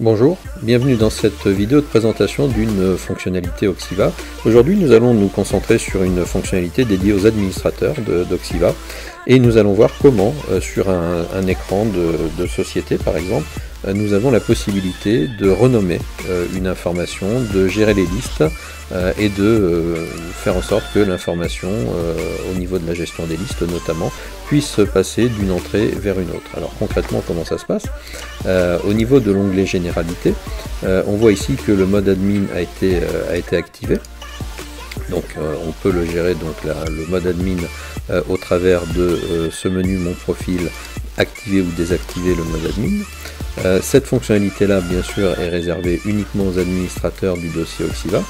Bonjour, bienvenue dans cette vidéo de présentation d'une fonctionnalité Auxiva. Aujourd'hui nous allons nous concentrer sur une fonctionnalité dédiée aux administrateurs d'Auxiva et nous allons voir comment sur un écran de société par exemple, nous avons la possibilité de renommer une information, de gérer les listes et de faire en sorte que l'information au niveau de la gestion des listes notamment puisse passer d'une entrée vers une autre. Alors concrètement comment ça se passe? Au niveau de l'onglet généralité, on voit ici que le mode admin a été activé. Donc on peut le gérer, donc le mode admin au travers de ce menu mon profil, activer ou désactiver le mode admin. Cette fonctionnalité là bien sûr est réservée uniquement aux administrateurs du dossier Auxiva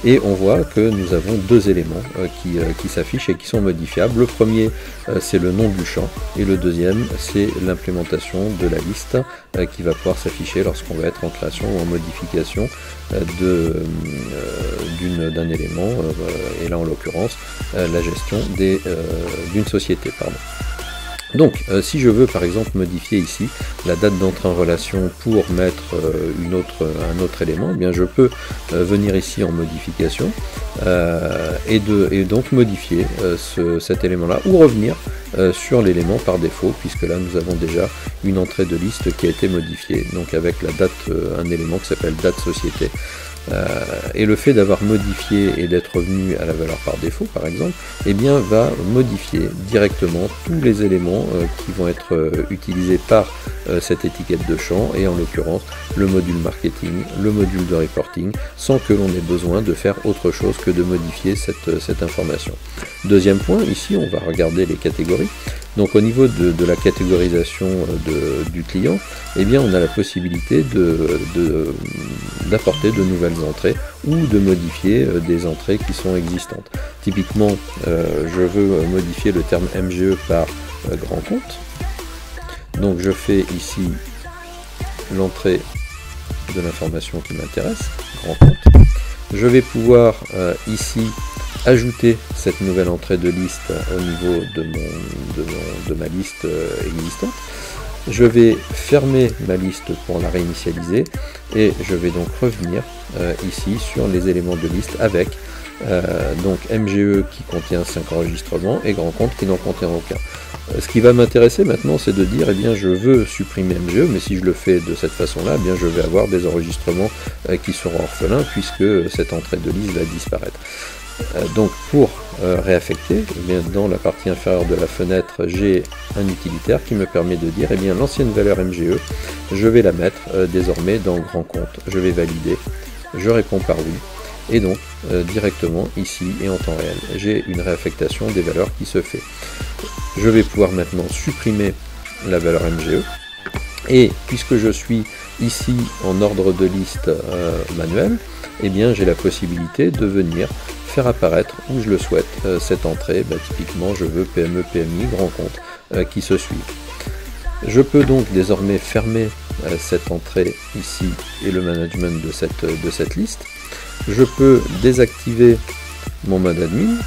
et on voit que nous avons deux éléments qui s'affichent et qui sont modifiables. Le premier c'est le nom du champ et le deuxième c'est l'implémentation de la liste qui va pouvoir s'afficher lorsqu'on va être en création ou en modification d'un élément et là en l'occurrence la gestion d'une société. Donc si je veux par exemple modifier ici la date d'entrée en relation pour mettre un autre élément, eh bien je peux venir ici en modification et donc modifier cet élément là ou revenir sur l'élément par défaut, puisque là nous avons déjà une entrée de liste qui a été modifiée, donc avec la date, un élément qui s'appelle date société. Et le fait d'avoir modifié et d'être revenu à la valeur par défaut par exemple, eh bien va modifier directement tous les éléments qui vont être utilisés par cette étiquette de champ et en l'occurrence le module marketing, le module de reporting, sans que l'on ait besoin de faire autre chose que de modifier cette information. Deuxième point, ici on va regarder les catégories. Donc au niveau de la catégorisation du client, eh bien on a la possibilité d'apporter de nouvelles entrées ou de modifier des entrées qui sont existantes. Typiquement, je veux modifier le terme MGE par grand compte. Donc je fais ici l'entrée de l'information qui m'intéresse, grand compte. Je vais pouvoir ici ajouter cette nouvelle entrée de liste au niveau de ma liste existante. Je vais fermer ma liste pour la réinitialiser et je vais donc revenir ici sur les éléments de liste avec donc MGE qui contient 5 enregistrements et grand compte qui n'en contient aucun. Ce qui va m'intéresser maintenant, c'est de dire, eh bien, je veux supprimer MGE, mais si je le fais de cette façon-là, eh bien, je vais avoir des enregistrements qui seront orphelins puisque cette entrée de liste va disparaître. Donc pour réaffecter, eh bien, dans la partie inférieure de la fenêtre, j'ai un utilitaire qui me permet de dire, eh bien, l'ancienne valeur MGE, je vais la mettre désormais dans grand compte. Je vais valider, je réponds par oui. Et donc, directement, ici et en temps réel, j'ai une réaffectation des valeurs qui se fait. Je vais pouvoir maintenant supprimer la valeur MGE. Et puisque je suis ici en ordre de liste manuel, eh bien, j'ai la possibilité de venir faire apparaître où je le souhaite cette entrée. Typiquement, je veux PME, PMI, grand compte qui se suivent. Je peux donc désormais fermer cette entrée ici et le management de cette liste. Je peux désactiver mon mode admin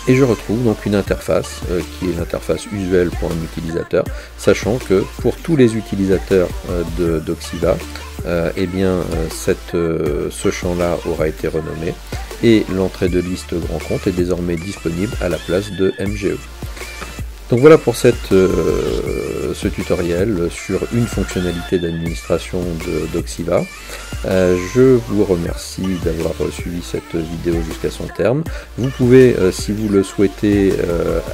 et je retrouve donc une interface qui est l'interface usuelle pour un utilisateur, sachant que pour tous les utilisateurs d'Auxiva, eh bien ce champ-là aura été renommé et l'entrée de liste grand compte est désormais disponible à la place de MGE. Donc voilà pour ce tutoriel sur une fonctionnalité d'administration d'Auxiva. Je vous remercie d'avoir suivi cette vidéo jusqu'à son terme. Vous pouvez, si vous le souhaitez,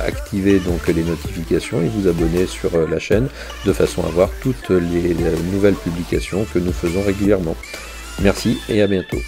activer donc les notifications et vous abonner sur la chaîne de façon à voir toutes les nouvelles publications que nous faisons régulièrement. Merci et à bientôt.